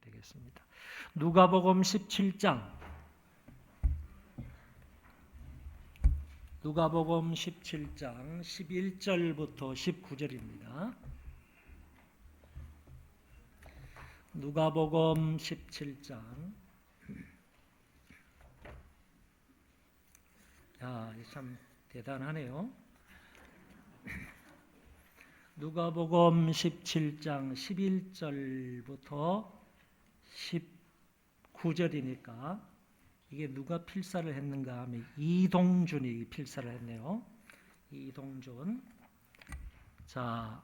되겠습니다. 누가복음 17장 누가복음 17장 11절부터 19절입니다. 누가복음 17장. 야, 참 대단하네요. 누가복음 17장 11절부터 19절이니까 이게 누가 필사를 했는가 하면 이동준이 필사를 했네요. 이동준. 자,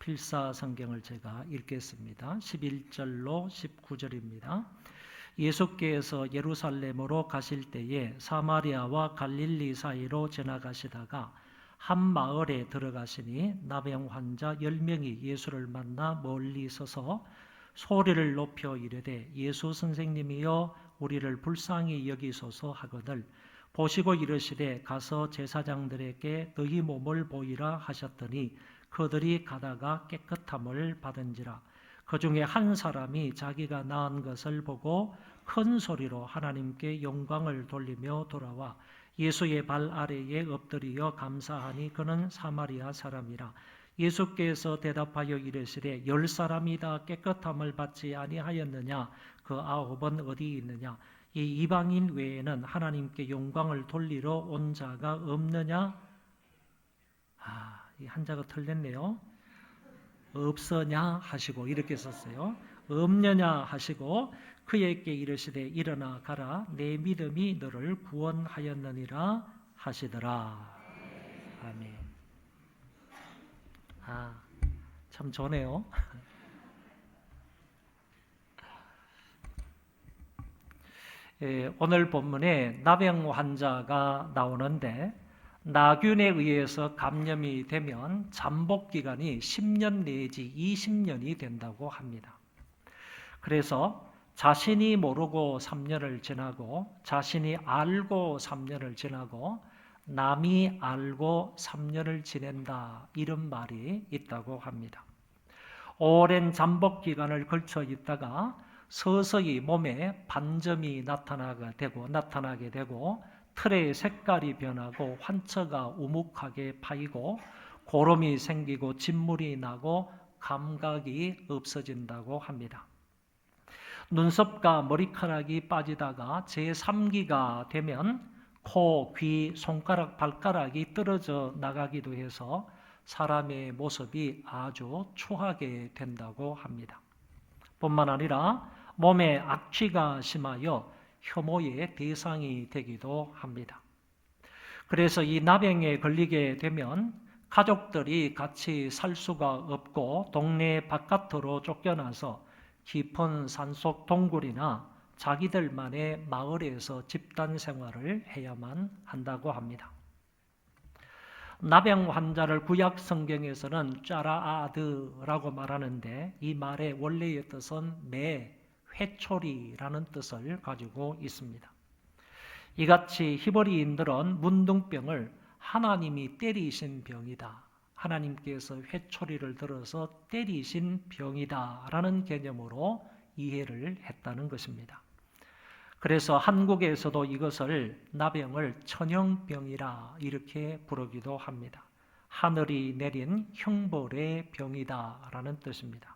필사 성경을 제가 읽겠습니다. 11절로 19절입니다. 예수께서 예루살렘으로 가실 때에 사마리아와 갈릴리 사이로 지나가시다가 한 마을에 들어가시니 나병 환자 10명이 예수를 만나 멀리 서서 소리를 높여 이르되 예수 선생님이여 우리를 불쌍히 여기소서 하거늘 보시고 이르시되 가서 제사장들에게 너희 몸을 보이라 하셨더니 그들이 가다가 깨끗함을 받은지라. 그 중에 한 사람이 자기가 나은 것을 보고 큰 소리로 하나님께 영광을 돌리며 돌아와 예수의 발 아래에 엎드리어 감사하니 그는 사마리아 사람이라. 예수께서 대답하여 이르시되 10사람이 다 깨끗함을 받지 아니하였느냐? 그 9은 어디 있느냐? 이 이방인 외에는 하나님께 영광을 돌리러 온 자가 없느냐? 이 한자가 틀렸네요. 없으냐 하시고 이렇게 썼어요. 없느냐 하시고 그에게 이르시되 일어나 가라 내 믿음이 너를 구원하였느니라 하시더라. 아멘. 참 좋네요. 오늘 본문에 나병 환자가 나오는데 나균에 의해서 감염이 되면 잠복 기간이 10년 내지 20년이 된다고 합니다. 그래서 자신이 모르고 3년을 지나고 자신이 알고 3년을 지나고 남이 알고 3년을 지낸다, 이런 말이 있다고 합니다. 오랜 잠복 기간을 걸쳐 있다가 서서히 몸에 반점이 나타나게 되고 털의 색깔이 변하고 환처가 우묵하게 파이고 고름이 생기고 진물이 나고 감각이 없어진다고 합니다. 눈썹과 머리카락이 빠지다가 제3기가 되면 코, 귀, 손가락, 발가락이 떨어져 나가기도 해서 사람의 모습이 아주 추하게 된다고 합니다. 뿐만 아니라 몸에 악취가 심하여 혐오의 대상이 되기도 합니다. 그래서 이 나병에 걸리게 되면 가족들이 같이 살 수가 없고 동네 바깥으로 쫓겨나서 깊은 산속 동굴이나 자기들만의 마을에서 집단 생활을 해야만 한다고 합니다. 나병 환자를 구약 성경에서는 짜라아드라고 말하는데 이 말의 원래의 뜻은 회초리라는 뜻을 가지고 있습니다. 이같이 히브리인들은 문둥병을 하나님이 때리신 병이다, 하나님께서 회초리를 들어서 때리신 병이다 라는 개념으로 이해를 했다는 것입니다. 그래서 한국에서도 이것을 나병을 천형병이라 이렇게 부르기도 합니다. 하늘이 내린 형벌의 병이다 라는 뜻입니다.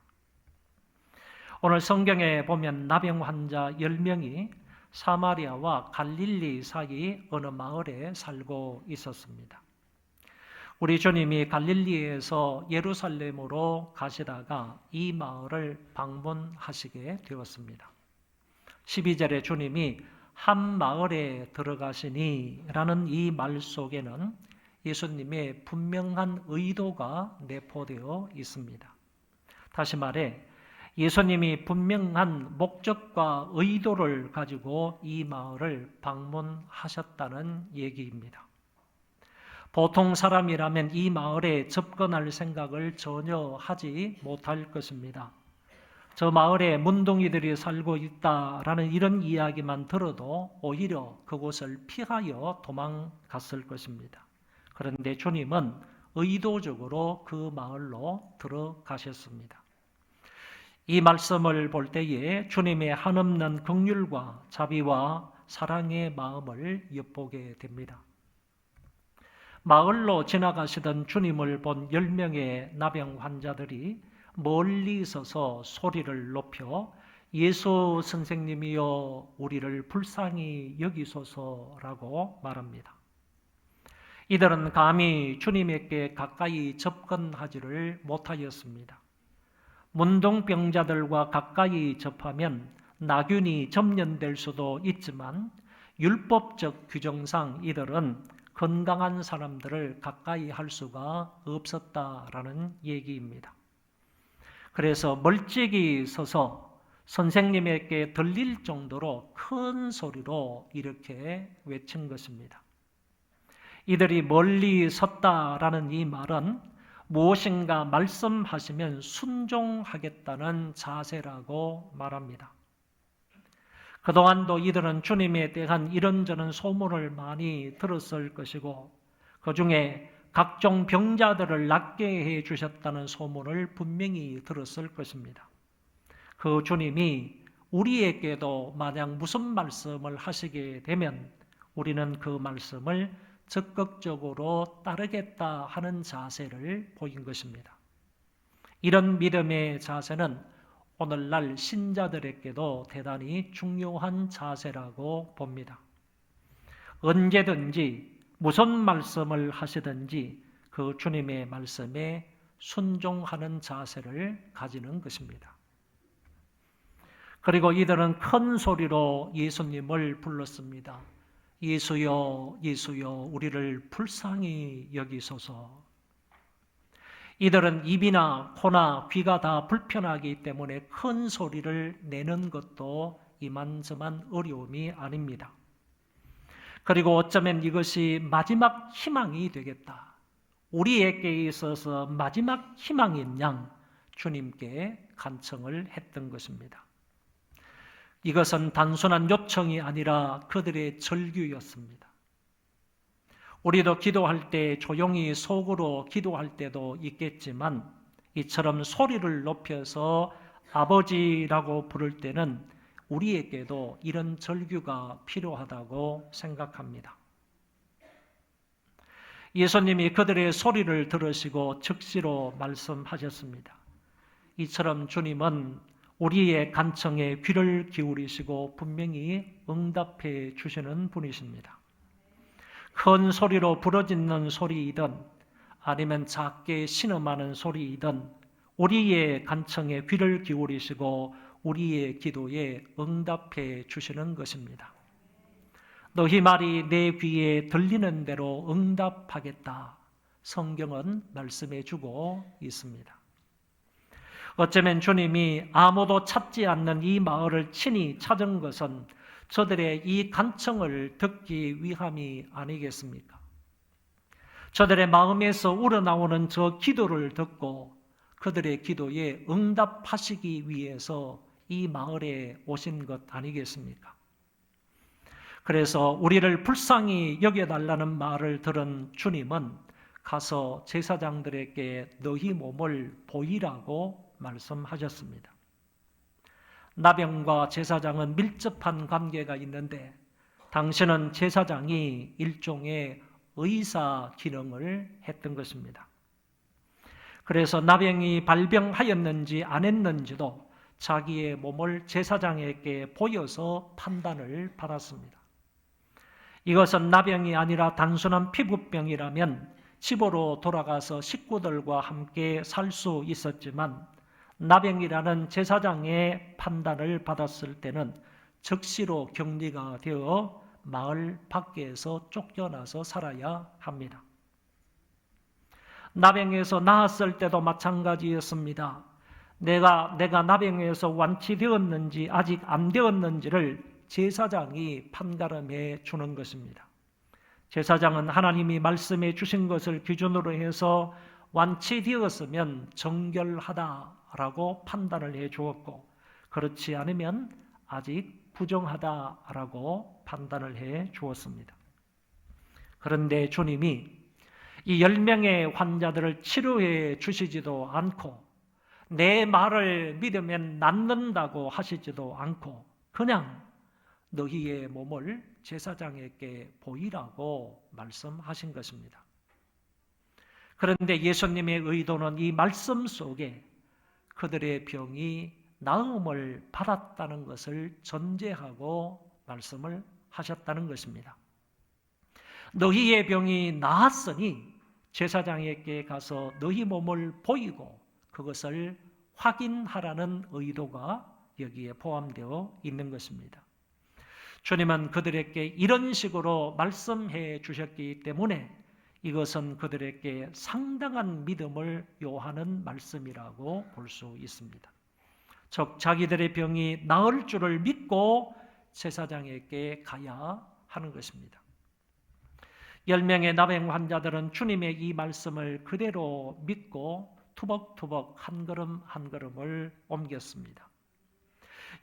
오늘 성경에 보면 나병 환자 10명이 사마리아와 갈릴리 사이 어느 마을에 살고 있었습니다. 우리 주님이 갈릴리에서 예루살렘으로 가시다가 이 마을을 방문하시게 되었습니다. 12절에 주님이 한 마을에 들어가시니 라는 이 말 속에는 예수님의 분명한 의도가 내포되어 있습니다. 다시 말해 예수님이 분명한 목적과 의도를 가지고 이 마을을 방문하셨다는 얘기입니다. 보통 사람이라면 이 마을에 접근할 생각을 전혀 하지 못할 것입니다. 저 마을에 문둥이들이 살고 있다라는 이런 이야기만 들어도 오히려 그곳을 피하여 도망갔을 것입니다. 그런데 주님은 의도적으로 그 마을로 들어가셨습니다. 이 말씀을 볼 때에 주님의 한없는 긍휼과 자비와 사랑의 마음을 엿보게 됩니다. 마을로 지나가시던 주님을 본 10명의 나병 환자들이 멀리 서서 소리를 높여 예수 선생님이여 우리를 불쌍히 여기소서라고 말합니다. 이들은 감히 주님에게 가까이 접근하지를 못하였습니다. 문둥병자들과 가까이 접하면 나균이 점령될 수도 있지만 율법적 규정상 이들은 건강한 사람들을 가까이 할 수가 없었다라는 얘기입니다. 그래서 멀찍이 서서 선생님에게 들릴 정도로 큰 소리로 이렇게 외친 것입니다. 이들이 멀리 섰다라는 이 말은 무엇인가 말씀하시면 순종하겠다는 자세라고 말합니다. 그동안도 이들은 주님에 대한 이런저런 소문을 많이 들었을 것이고 그 중에 각종 병자들을 낫게 해 주셨다는 소문을 분명히 들었을 것입니다. 그 주님이 우리에게도 만약 무슨 말씀을 하시게 되면 우리는 그 말씀을 적극적으로 따르겠다 하는 자세를 보인 것입니다. 이런 믿음의 자세는 오늘날 신자들에게도 대단히 중요한 자세라고 봅니다. 언제든지 무슨 말씀을 하시든지 그 주님의 말씀에 순종하는 자세를 가지는 것입니다. 그리고 이들은 큰 소리로 예수님을 불렀습니다. 예수여, 예수여, 우리를 불쌍히 여기소서. 이들은 입이나 코나 귀가 다 불편하기 때문에 큰 소리를 내는 것도 이만저만 어려움이 아닙니다. 그리고 어쩌면 이것이 마지막 희망이 되겠다. 우리에게 있어서 마지막 희망인 양 주님께 간청을 했던 것입니다. 이것은 단순한 요청이 아니라 그들의 절규였습니다. 우리도 기도할 때 조용히 속으로 기도할 때도 있겠지만 이처럼 소리를 높여서 아버지라고 부를 때는 우리에게도 이런 절규가 필요하다고 생각합니다. 예수님이 그들의 소리를 들으시고 즉시로 말씀하셨습니다. 이처럼 주님은 우리의 간청에 귀를 기울이시고 분명히 응답해 주시는 분이십니다. 큰 소리로 부르짖는 소리이든 아니면 작게 신음하는 소리이든 우리의 간청에 귀를 기울이시고 우리의 기도에 응답해 주시는 것입니다. 너희 말이 내 귀에 들리는 대로 응답하겠다. 성경은 말씀해 주고 있습니다. 어쩌면 주님이 아무도 찾지 않는 이 마을을 친히 찾은 것은 저들의 이 간청을 듣기 위함이 아니겠습니까? 저들의 마음에서 우러나오는 저 기도를 듣고 그들의 기도에 응답하시기 위해서 이 마을에 오신 것 아니겠습니까? 그래서 우리를 불쌍히 여겨달라는 말을 들은 주님은 가서 제사장들에게 너희 몸을 보이라고 말씀하셨습니다. 나병과 제사장은 밀접한 관계가 있는데 당시는 제사장이 일종의 의사 기능을 했던 것입니다. 그래서 나병이 발병하였는지 안 했는지도 자기의 몸을 제사장에게 보여서 판단을 받았습니다. 이것은 나병이 아니라 단순한 피부병이라면 집으로 돌아가서 식구들과 함께 살 수 있었지만 나병이라는 제사장의 판단을 받았을 때는 즉시로 격리가 되어 마을 밖에서 쫓겨나서 살아야 합니다. 나병에서 나았을 때도 마찬가지였습니다. 내가 나병에서 완치되었는지 아직 안 되었는지를 제사장이 판가름해 주는 것입니다. 제사장은 하나님이 말씀해 주신 것을 기준으로 해서 완치되었으면 정결하다라고 판단을 해 주었고 그렇지 않으면 아직 부정하다라고 판단을 해 주었습니다. 그런데 주님이 이 10명의 환자들을 치료해 주시지도 않고 내 말을 믿으면 낫는다고 하시지도 않고 그냥 너희의 몸을 제사장에게 보이라고 말씀하신 것입니다. 그런데 예수님의 의도는 이 말씀 속에 그들의 병이 나음을 받았다는 것을 전제하고 말씀을 하셨다는 것입니다. 너희의 병이 나았으니 제사장에게 가서 너희 몸을 보이고 그것을 확인하라는 의도가 여기에 포함되어 있는 것입니다. 주님은 그들에게 이런 식으로 말씀해 주셨기 때문에 이것은 그들에게 상당한 믿음을 요하는 말씀이라고 볼 수 있습니다. 즉 자기들의 병이 나을 줄을 믿고 제사장에게 가야 하는 것입니다. 10명의 나병 환자들은 주님의 이 말씀을 그대로 믿고 투벅투벅 한 걸음 한 걸음을 옮겼습니다.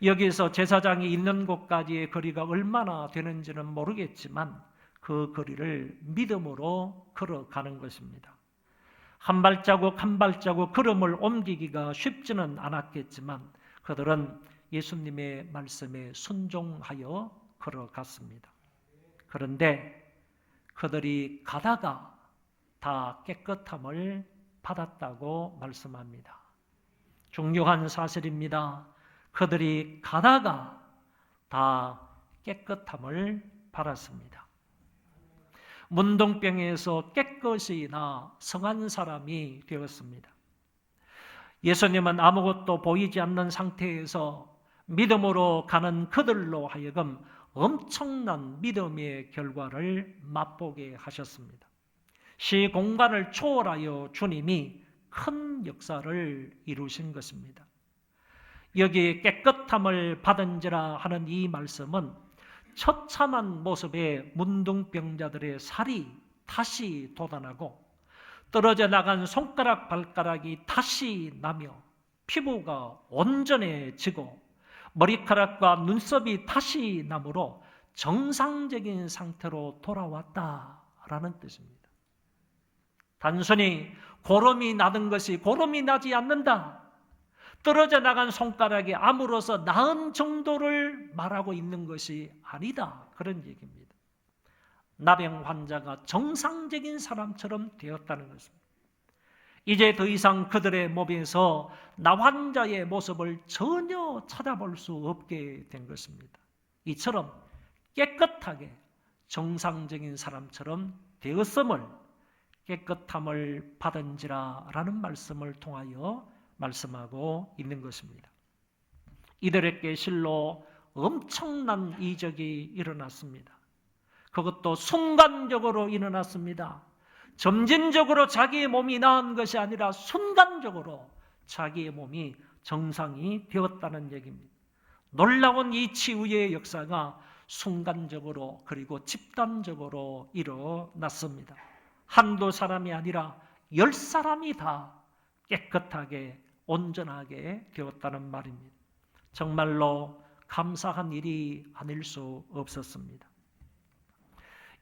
여기서 제사장이 있는 곳까지의 거리가 얼마나 되는지는 모르겠지만 그 거리를 믿음으로 걸어가는 것입니다. 한 발자국 한 발자국 걸음을 옮기기가 쉽지는 않았겠지만 그들은 예수님의 말씀에 순종하여 걸어갔습니다. 그런데 그들이 가다가 다 깨끗함을 받았다고 말씀합니다. 중요한 사실입니다. 그들이 가다가 다 깨끗함을 받았습니다. 문둥병에서 깨끗이 나 성한 사람이 되었습니다. 예수님은 아무것도 보이지 않는 상태에서 믿음으로 가는 그들로 하여금 엄청난 믿음의 결과를 맛보게 하셨습니다. 시공간을 초월하여 주님이 큰 역사를 이루신 것입니다. 여기 깨끗함을 받은지라 하는 이 말씀은 처참한 모습의 문둥병자들의 살이 다시 돋아나고 떨어져 나간 손가락 발가락이 다시 나며 피부가 온전해지고 머리카락과 눈썹이 다시 나므로 정상적인 상태로 돌아왔다라는 뜻입니다. 단순히 고름이 나는 것이 고름이 나지 않는다. 떨어져 나간 손가락이 아물어서 나은 정도를 말하고 있는 것이 아니다. 그런 얘기입니다. 나병 환자가 정상적인 사람처럼 되었다는 것입니다. 이제 더 이상 그들의 몸에서 나 환자의 모습을 전혀 찾아볼 수 없게 된 것입니다. 이처럼 깨끗하게 정상적인 사람처럼 되었음을 깨끗함을 받은지라 라는 말씀을 통하여 말씀하고 있는 것입니다. 이들에게 실로 엄청난 이적이 일어났습니다. 그것도 순간적으로 일어났습니다. 점진적으로 자기의 몸이 나은 것이 아니라 순간적으로 자기의 몸이 정상이 되었다는 얘기입니다. 놀라운 이 치유의 역사가 순간적으로 그리고 집단적으로 일어났습니다. 한두 사람이 아니라 10사람이 다 깨끗하게 온전하게 되었다는 말입니다. 정말로 감사한 일이 아닐 수 없었습니다.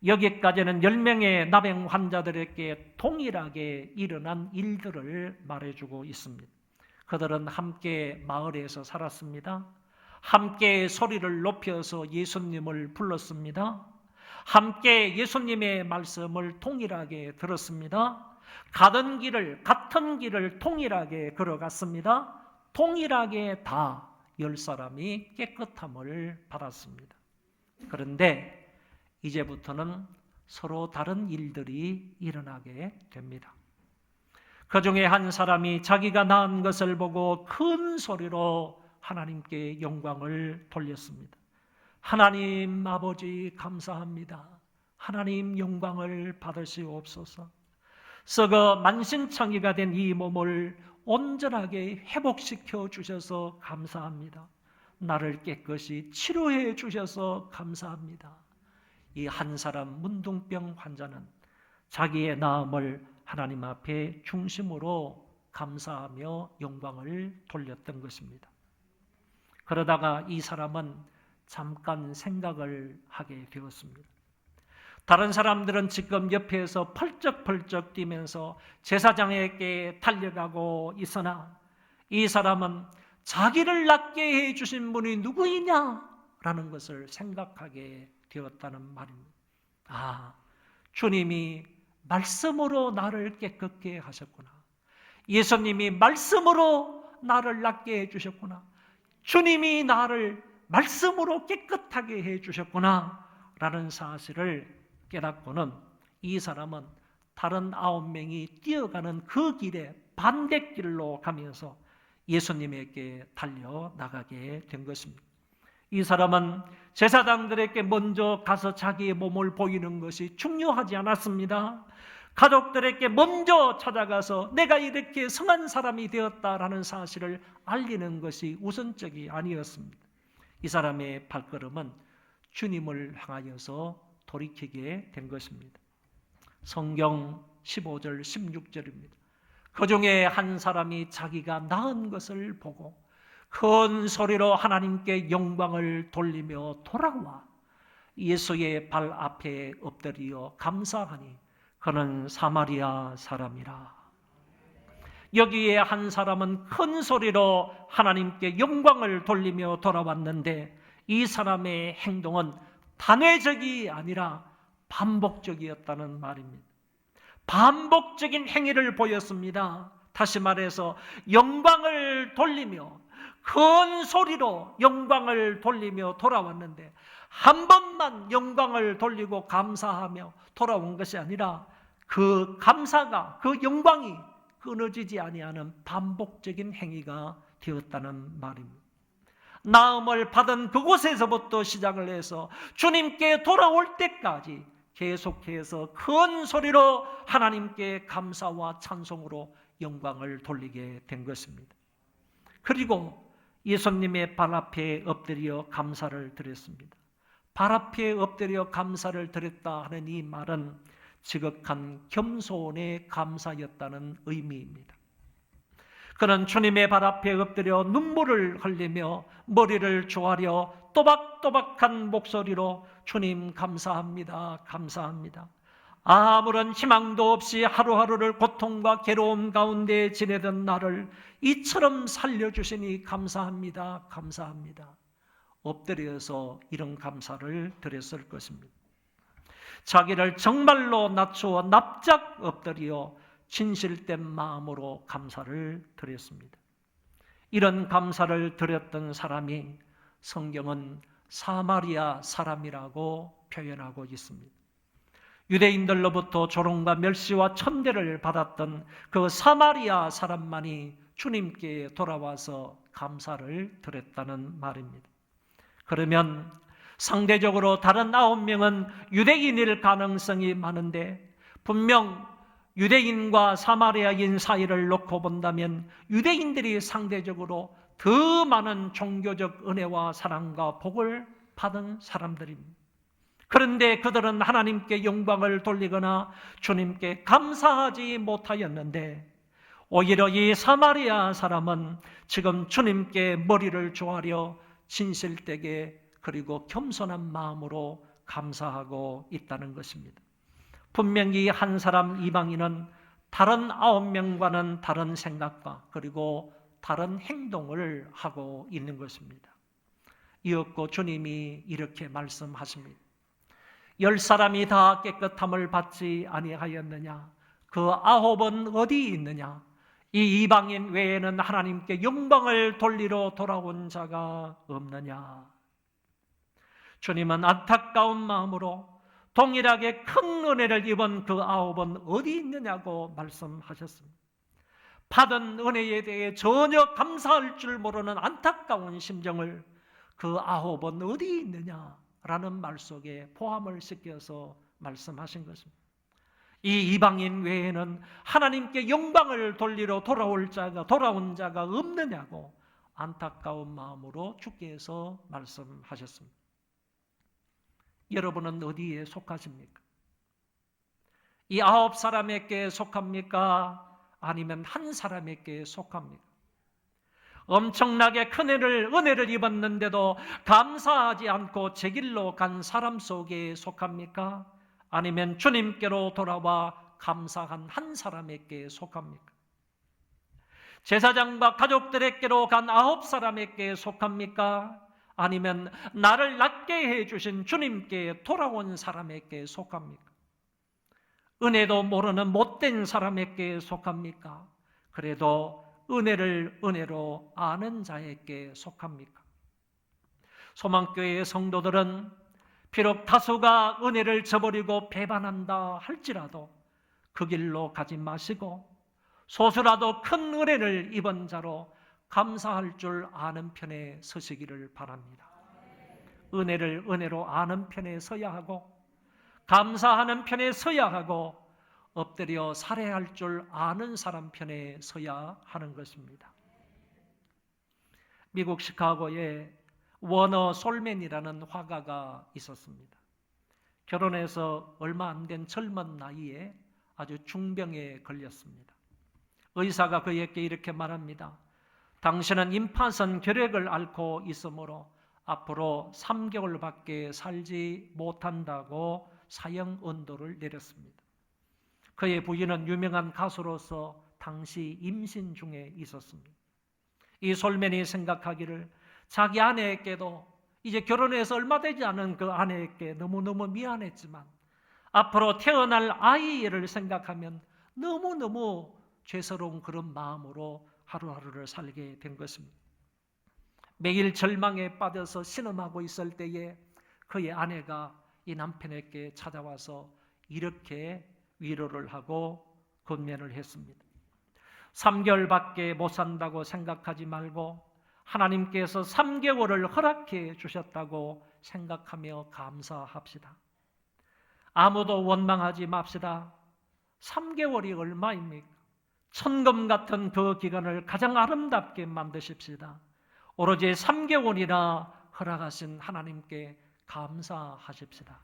여기까지는 10명의 나병 환자들에게 동일하게 일어난 일들을 말해주고 있습니다. 그들은 함께 마을에서 살았습니다. 함께 소리를 높여서 예수님을 불렀습니다. 함께 예수님의 말씀을 동일하게 들었습니다. 가던 길을 같은 길을 동일하게 걸어갔습니다. 동일하게 다 10사람이 깨끗함을 받았습니다. 그런데 이제부터는 서로 다른 일들이 일어나게 됩니다. 그 중에 한 사람이 자기가 낳은 것을 보고 큰 소리로 하나님께 영광을 돌렸습니다. 하나님 아버지 감사합니다. 하나님 영광을 받으시옵소서. 썩어 만신창이가 된 이 몸을 온전하게 회복시켜 주셔서 감사합니다. 나를 깨끗이 치료해 주셔서 감사합니다. 이 한 사람 문둥병 환자는 자기의 나음을 하나님 앞에 중심으로 감사하며 영광을 돌렸던 것입니다. 그러다가 이 사람은 잠깐 생각을 하게 되었습니다. 다른 사람들은 지금 옆에서 펄쩍펄쩍 뛰면서 제사장에게 달려가고 있으나 이 사람은 자기를 낫게 해주신 분이 누구이냐라는 것을 생각하게 되었다는 말입니다. 아, 주님이 말씀으로 나를 깨끗게 하셨구나. 예수님이 말씀으로 나를 낫게 해주셨구나. 주님이 나를 말씀으로 깨끗하게 해주셨구나 라는 사실을 깨닫고는 이 사람은 다른 9명이 뛰어가는 그 길에 반대길로 가면서 예수님에게 달려나가게 된 것입니다. 이 사람은 제사장들에게 먼저 가서 자기의 몸을 보이는 것이 중요하지 않았습니다. 가족들에게 먼저 찾아가서 내가 이렇게 성한 사람이 되었다라는 사실을 알리는 것이 우선적이 아니었습니다. 이 사람의 발걸음은 주님을 향하여서 돌이키게 된 것입니다. 성경 15절 16절입니다. 그 중에 한 사람이 자기가 낳은 것을 보고 큰 소리로 하나님께 영광을 돌리며 돌아와 예수의 발 앞에 엎드려 감사하니 그는 사마리아 사람이라. 여기에 한 사람은 큰 소리로 하나님께 영광을 돌리며 돌아왔는데 이 사람의 행동은 단회적이 아니라 반복적이었다는 말입니다. 반복적인 행위를 보였습니다. 다시 말해서 영광을 돌리며 큰 소리로 영광을 돌리며 돌아왔는데 한 번만 영광을 돌리고 감사하며 돌아온 것이 아니라 그 감사가, 그 영광이 끊어지지 아니하는 반복적인 행위가 되었다는 말입니다. 나음을 받은 그곳에서부터 시작을 해서 주님께 돌아올 때까지 계속해서 큰 소리로 하나님께 감사와 찬송으로 영광을 돌리게 된 것입니다. 그리고 예수님의 발 앞에 엎드려 감사를 드렸습니다. 발 앞에 엎드려 감사를 드렸다 하는 이 말은 지극한 겸손의 감사였다는 의미입니다. 그는 주님의 발 앞에 엎드려 눈물을 흘리며 머리를 조아려 또박또박한 목소리로 주님 감사합니다. 감사합니다. 아무런 희망도 없이 하루하루를 고통과 괴로움 가운데 지내던 나를 이처럼 살려주시니 감사합니다. 감사합니다. 엎드려서 이런 감사를 드렸을 것입니다. 자기를 정말로 낮추어 납작 엎드려 진실된 마음으로 감사를 드렸습니다. 이런 감사를 드렸던 사람이 성경은 사마리아 사람이라고 표현하고 있습니다. 유대인들로부터 조롱과 멸시와 천대를 받았던 그 사마리아 사람만이 주님께 돌아와서 감사를 드렸다는 말입니다. 그러면 상대적으로 다른 9명은 유대인일 가능성이 많은데 분명 유대인과 사마리아인 사이를 놓고 본다면 유대인들이 상대적으로 더 많은 종교적 은혜와 사랑과 복을 받은 사람들입니다. 그런데 그들은 하나님께 영광을 돌리거나 주님께 감사하지 못하였는데 오히려 이 사마리아 사람은 지금 주님께 머리를 조아려 진실되게 그리고 겸손한 마음으로 감사하고 있다는 것입니다. 분명히 한 사람 이방인은 다른 9명과는 다른 생각과 그리고 다른 행동을 하고 있는 것입니다. 이었고 주님이 이렇게 말씀하십니다. 10사람이 다 깨끗함을 받지 아니하였느냐? 그 9은 어디 있느냐? 이 이방인 외에는 하나님께 영광을 돌리러 돌아온 자가 없느냐? 주님은 안타까운 마음으로 동일하게 큰 은혜를 입은 그 9은 어디 있느냐고 말씀하셨습니다. 받은 은혜에 대해 전혀 감사할 줄 모르는 안타까운 심정을 그 9은 어디 있느냐라는 말 속에 포함을 시켜서 말씀하신 것입니다. 이 이방인 외에는 하나님께 영광을 돌리러 돌아온 자가 없느냐고 안타까운 마음으로 주께서 말씀하셨습니다. 여러분은 어디에 속하십니까? 이 9사람에게 속합니까? 아니면 한 사람에게 속합니까? 엄청나게 큰 은혜를 입었는데도 감사하지 않고 제 길로 간 사람 속에 속합니까? 아니면 주님께로 돌아와 감사한 한 사람에게 속합니까? 제사장과 가족들에게로 간 9사람에게 속합니까? 아니면 나를 낫게 해주신 주님께 돌아온 사람에게 속합니까? 은혜도 모르는 못된 사람에게 속합니까? 그래도 은혜를 은혜로 아는 자에게 속합니까? 소망교회의 성도들은 비록 다수가 은혜를 저버리고 배반한다 할지라도 그 길로 가지 마시고 소수라도 큰 은혜를 입은 자로 감사할 줄 아는 편에 서시기를 바랍니다. 은혜를 은혜로 아는 편에 서야 하고 감사하는 편에 서야 하고 엎드려 살해할 줄 아는 사람 편에 서야 하는 것입니다. 미국 시카고에 워너 솔맨이라는 화가가 있었습니다. 결혼해서 얼마 안 된 젊은 나이에 아주 중병에 걸렸습니다. 의사가 그에게 이렇게 말합니다. 당신은 임파선 결핵을 앓고 있으므로 앞으로 3개월밖에 살지 못한다고 사형 언도를 내렸습니다. 그의 부인은 유명한 가수로서 당시 임신 중에 있었습니다. 이 솔맨이 생각하기를 자기 아내에게도 이제 결혼해서 얼마 되지 않은 그 아내에게 너무너무 미안했지만 앞으로 태어날 아이를 생각하면 너무너무 죄스러운 그런 마음으로 하루하루를 살게 된 것입니다. 매일 절망에 빠져서 신음하고 있을 때에 그의 아내가 이 남편에게 찾아와서 이렇게 위로를 하고 권면을 했습니다. 3개월밖에 못 산다고 생각하지 말고 하나님께서 3개월을 허락해 주셨다고 생각하며 감사합시다. 아무도 원망하지 맙시다. 3개월이 얼마입니까? 천금 같은 그 기간을 가장 아름답게 만드십시다. 오로지 3개월이나 허락하신 하나님께 감사하십시다.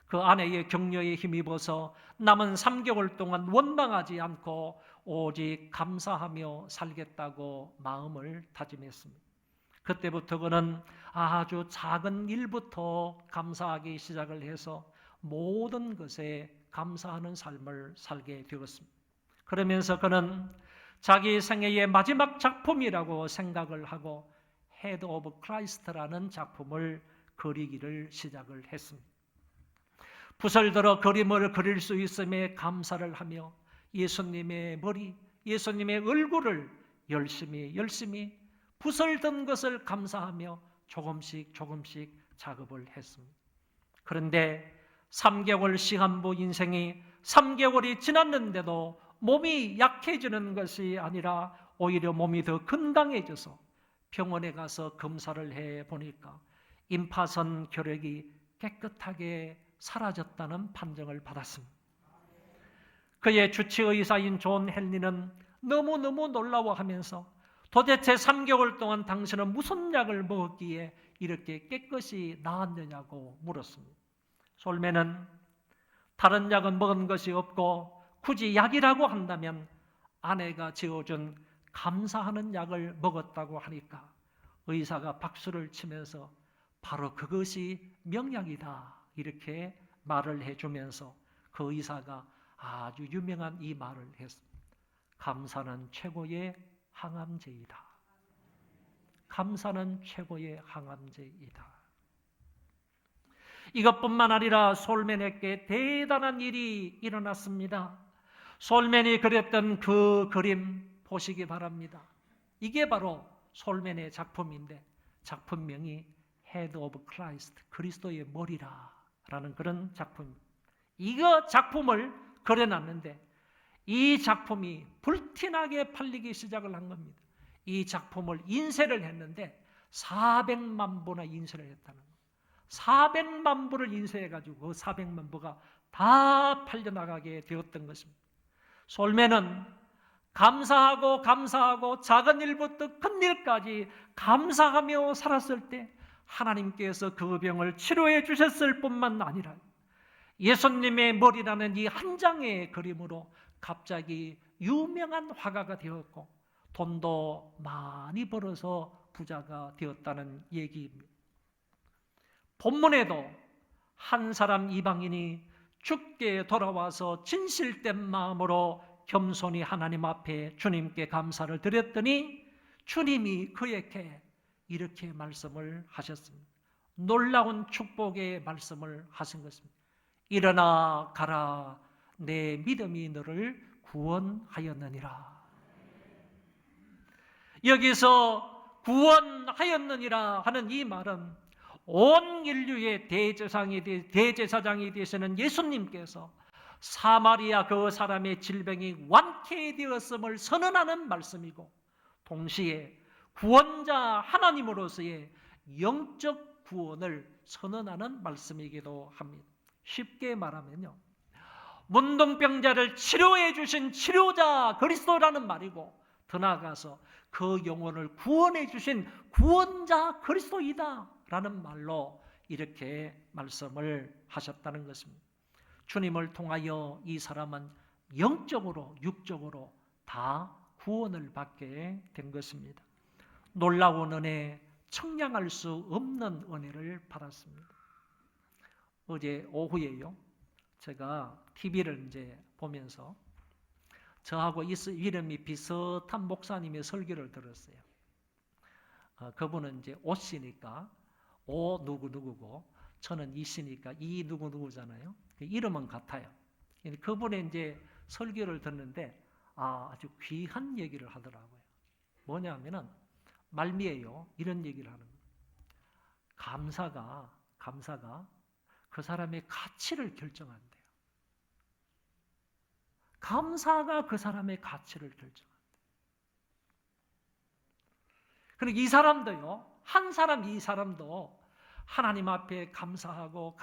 그 아내의 격려에 힘입어서 남은 3개월 동안 원망하지 않고 오직 감사하며 살겠다고 마음을 다짐했습니다. 그때부터 그는 아주 작은 일부터 감사하기 시작을 해서 모든 것에 감사하는 삶을 살게 되었습니다. 그러면서 그는 자기 생애의 마지막 작품이라고 생각을 하고 헤드 오브 크라이스트라는 작품을 그리기를 시작을 했습니다. 붓을 들어 그림을 그릴 수 있음에 감사를 하며 예수님의 머리, 예수님의 얼굴을 열심히 붓을 든 것을 감사하며 조금씩 작업을 했습니다. 그런데 3개월 시한부 인생이 3개월이 지났는데도 몸이 약해지는 것이 아니라 오히려 몸이 더 건강해져서 병원에 가서 검사를 해보니까 임파선 결핵이 깨끗하게 사라졌다는 판정을 받았습니다. 그의 주치의사인 존 헨리는 너무너무 놀라워하면서 도대체 3개월 동안 당신은 무슨 약을 먹었기에 이렇게 깨끗이 나았느냐고 물었습니다. 솔맨은 다른 약은 먹은 것이 없고 굳이 약이라고 한다면 아내가 지어준 감사하는 약을 먹었다고 하니까 의사가 박수를 치면서 바로 그것이 명약이다 이렇게 말을 해주면서 그 의사가 아주 유명한 이 말을 했습니다. 감사는 최고의 항암제이다. 감사는 최고의 항암제이다. 이것뿐만 아니라 솔맨에게 대단한 일이 일어났습니다. 솔맨이 그렸던 그 그림 보시기 바랍니다. 이게 바로 솔맨의 작품인데 작품명이 Head of Christ, 그리스도의 머리라라는 그런 작품입니다. 이거 작품을 그려놨는데 이 작품이 불티나게 팔리기 시작을 한 겁니다. 이 작품을 인쇄를 했는데 400만 부나 인쇄를 했다는 거예요. 400만 부를 인쇄해가지고 그 400만 부가 다 팔려나가게 되었던 것입니다. 솔맨은 감사하고 작은 일부터 큰 일까지 감사하며 살았을 때 하나님께서 그 병을 치료해 주셨을 뿐만 아니라 예수님의 머리라는 이 한 장의 그림으로 갑자기 유명한 화가가 되었고 돈도 많이 벌어서 부자가 되었다는 얘기입니다. 본문에도 한 사람 이방인이 죽게 돌아와서 진실된 마음으로 겸손히 하나님 앞에 주님께 감사를 드렸더니 주님이 그에게 이렇게 말씀을 하셨습니다. 놀라운 축복의 말씀을 하신 것입니다. 일어나 가라, 내 믿음이 너를 구원하였느니라. 여기서 구원하였느니라 하는 이 말은 온 인류의 대제사장이 되시는 예수님께서 사마리아 그 사람의 질병이 완쾌되었음을 선언하는 말씀이고, 동시에 구원자 하나님으로서의 영적 구원을 선언하는 말씀이기도 합니다. 쉽게 말하면요, 문둥병자를 치료해 주신 치료자 그리스도라는 말이고, 더 나아가서 그 영혼을 구원해 주신 구원자 그리스도이다 라는 말로 이렇게 말씀을 하셨다는 것입니다. 주님을 통하여 이 사람은 영적으로 육적으로 다 구원을 받게 된 것입니다. 놀라운 은혜, 청량할 수 없는 은혜를 받았습니다. 어제 오후에요, 제가 TV를 이제 보면서 저하고 이름이 비슷한 목사님의 설교를 들었어요. 그분은 이제 오씨니까 오 누구누구고, 저는 이씨니까 이 누구누구잖아요. 이름은 같아요. 그분의 이제 설교를 듣는데 아주 귀한 얘기를 하더라고요. 뭐냐면은 말미에요, 이런 얘기를 하는 거예요. 감사가 그 사람의 가치를 결정한대요. 감사가 그 사람의 가치를 결정한대요. 그리고 이 사람도요, 이 사람도 하나님 앞에 감사하고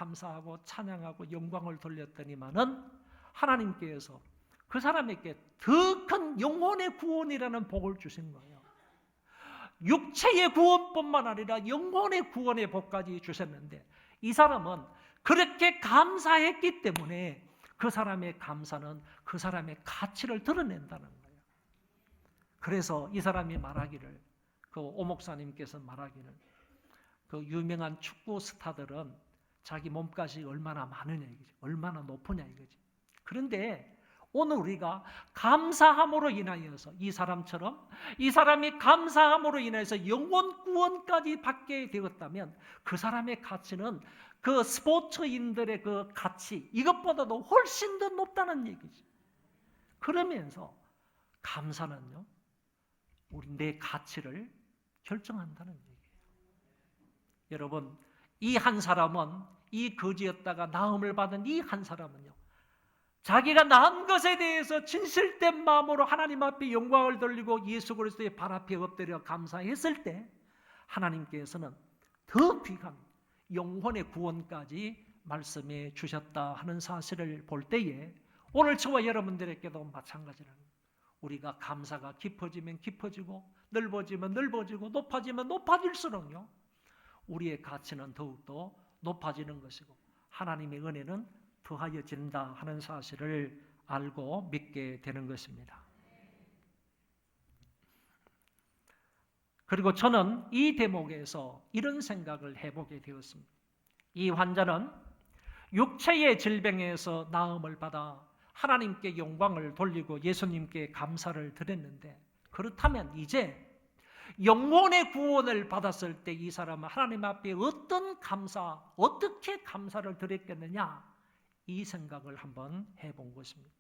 찬양하고 영광을 돌렸더니만은 하나님께서 그 사람에게 더 큰 영혼의 구원이라는 복을 주신 거예요. 육체의 구원뿐만 아니라 영혼의 구원의 복까지 주셨는데, 이 사람은 그렇게 감사했기 때문에 그 사람의 감사는 그 사람의 가치를 드러낸다는 거예요. 그래서 이 사람이 말하기를, 그 오 목사님께서 말하기를, 그 유명한 축구 스타들은 자기 몸값이 얼마나 많으냐 이거지, 얼마나 높으냐 이거지. 그런데 오늘 우리가 감사함으로 인하여서 이 사람처럼 이 사람이 감사함으로 인해서 영혼 구원까지 받게 되었다면 그 사람의 가치는 그 스포츠인들의 그 가치 이것보다도 훨씬 더 높다는 얘기지. 그러면서 감사는요, 우리 내 가치를 결정한다는 얘기예요. 여러분, 이 한 사람은, 이 거지였다가 나음을 받은 이 한 사람은요, 자기가 낳은 것에 대해서 진실된 마음으로 하나님 앞에 영광을 돌리고 예수 그리스도의 발 앞에 엎드려 감사했을 때 하나님께서는 더 귀한 영혼의 구원까지 말씀해 주셨다 하는 사실을 볼 때에 오늘 저와 여러분들에게도 마찬가지라는 거예요. 우리가 감사가 깊어지면 깊어지고 넓어지면 넓어지고 높아지면 높아질수록요, 우리의 가치는 더욱더 높아지는 것이고 하나님의 은혜는 더하여진다 하는 사실을 알고 믿게 되는 것입니다. 그리고 저는 이 대목에서 이런 생각을 해보게 되었습니다. 이 환자는 육체의 질병에서 나음을 받아 하나님께 영광을 돌리고 예수님께 감사를 드렸는데, 그렇다면 이제 영혼의 구원을 받았을 때 이 사람은 하나님 앞에 어떻게 감사를 드렸겠느냐, 이 생각을 한번 해본 것입니다.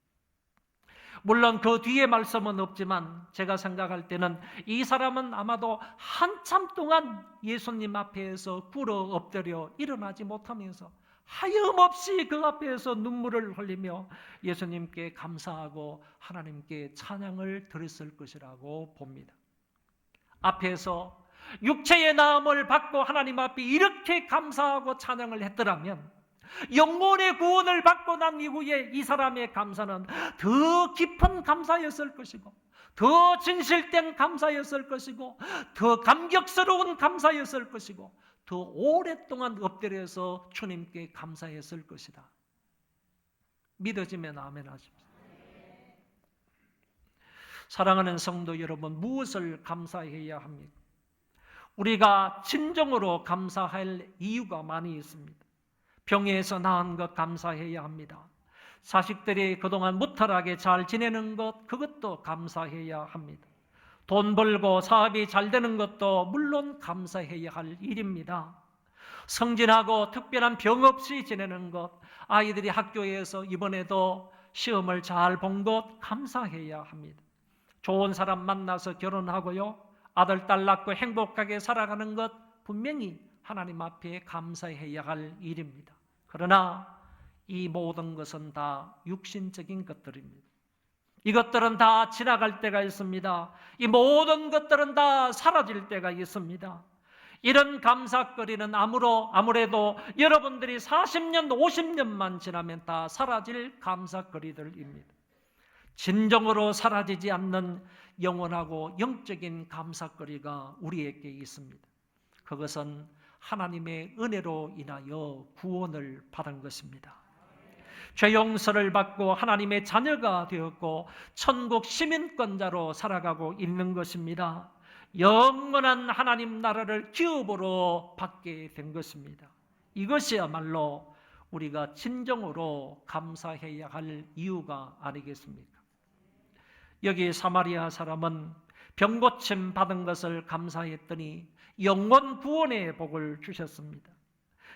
물론 그 뒤에 말씀은 없지만 제가 생각할 때는 이 사람은 아마도 한참 동안 예수님 앞에서 꿇어 엎드려 일어나지 못하면서 하염없이 그 앞에서 눈물을 흘리며 예수님께 감사하고 하나님께 찬양을 드렸을 것이라고 봅니다. 앞에서 육체의 나음을 받고 하나님 앞에 이렇게 감사하고 찬양을 했더라면 영혼의 구원을 받고 난 이후에 이 사람의 감사는 더 깊은 감사였을 것이고 더 진실된 감사였을 것이고 더 감격스러운 감사였을 것이고 더 오랫동안 엎드려서 주님께 감사했을 것이다. 믿어지면 아멘 하십시오. 사랑하는 성도 여러분, 무엇을 감사해야 합니까? 우리가 진정으로 감사할 이유가 많이 있습니다. 병에서 나은 것 감사해야 합니다. 자식들이 그동안 무탈하게 잘 지내는 것, 그것도 감사해야 합니다. 돈 벌고 사업이 잘 되는 것도 물론 감사해야 할 일입니다. 성진하고 특별한 병 없이 지내는 것, 아이들이 학교에서 이번에도 시험을 잘 본 것 감사해야 합니다. 좋은 사람 만나서 결혼하고요, 아들, 딸 낳고 행복하게 살아가는 것 분명히 하나님 앞에 감사해야 할 일입니다. 그러나 이 모든 것은 다 육신적인 것들입니다. 이것들은 다 지나갈 때가 있습니다. 이 모든 것들은 다 사라질 때가 있습니다. 이런 감사거리는 아무래도 여러분들이 40년, 50년만 지나면 다 사라질 감사거리들입니다. 진정으로 사라지지 않는 영원하고 영적인 감사거리가 우리에게 있습니다. 그것은 하나님의 은혜로 인하여 구원을 받은 것입니다. 죄 용서를 받고 하나님의 자녀가 되었고 천국 시민권자로 살아가고 있는 것입니다. 영원한 하나님 나라를 기업으로 받게 된 것입니다. 이것이야말로 우리가 진정으로 감사해야 할 이유가 아니겠습니까? 여기 사마리아 사람은 병고침 받은 것을 감사했더니 영원 구원의 복을 주셨습니다.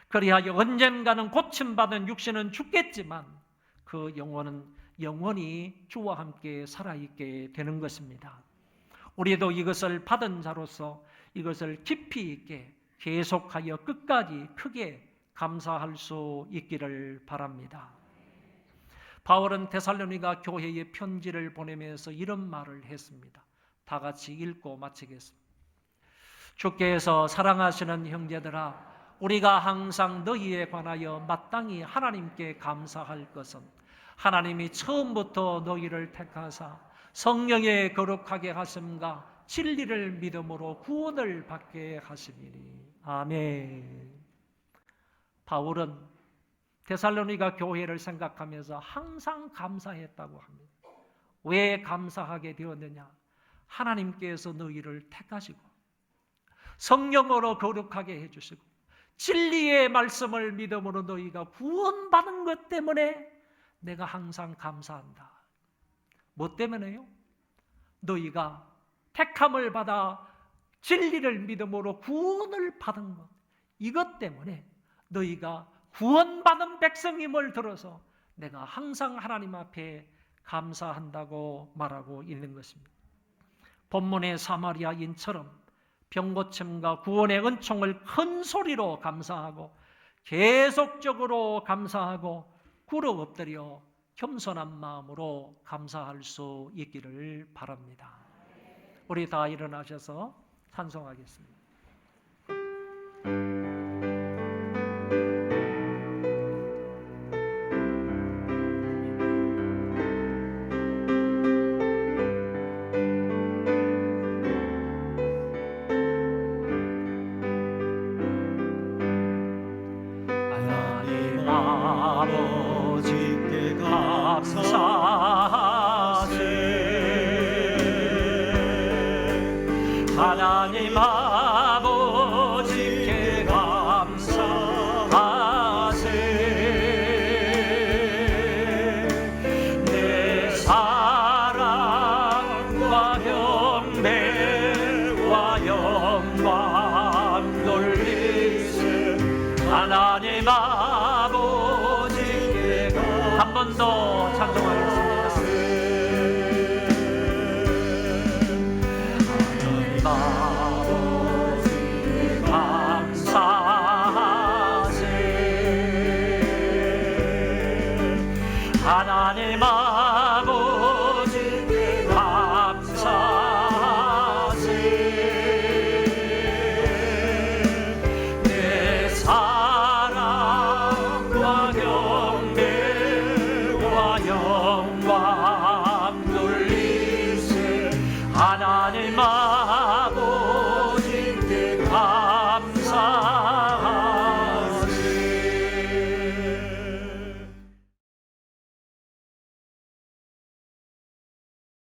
그리하여 언젠가는 고침받은 육신은 죽겠지만 그 영혼은 영원히 주와 함께 살아있게 되는 것입니다. 우리도 이것을 받은 자로서 이것을 깊이 있게 계속하여 끝까지 크게 감사할 수 있기를 바랍니다. 바울은 데살로니가 교회에 편지를 보내면서 이런 말을 했습니다. 다 같이 읽고 마치겠습니다. 주께서 사랑하시는 형제들아, 우리가 항상 너희에 관하여 마땅히 하나님께 감사할 것은 하나님이 처음부터 너희를 택하사 성령에 거룩하게 하심과 진리를 믿음으로 구원을 받게 하심이니. 아멘. 바울은 데살로니가 교회를 생각하면서 항상 감사했다고 합니다. 왜 감사하게 되었느냐? 하나님께서 너희를 택하시고 성령으로 거룩하게 해주시고 진리의 말씀을 믿음으로 너희가 구원받은 것 때문에 내가 항상 감사한다. 뭐 때문에요? 너희가 택함을 받아 진리를 믿음으로 구원을 받은 것, 이것 때문에 너희가 구원받은 백성임을 들어서 내가 항상 하나님 앞에 감사한다고 말하고 있는 것입니다. 본문의 사마리아인처럼 병고침과 구원의 은총을 큰 소리로 감사하고 계속적으로 감사하고 꿇어 엎드려 겸손한 마음으로 감사할 수 있기를 바랍니다. 우리 다 일어나셔서 찬송하겠습니다. 아버지께 감사하세. 하나님 아버지께 감사하세. 내 사랑과 경배와 영광 돌리세. 하나님 아버지께 한 번 더 찬송하겠습니다. 하나님 아버지께 감사하세. 하나님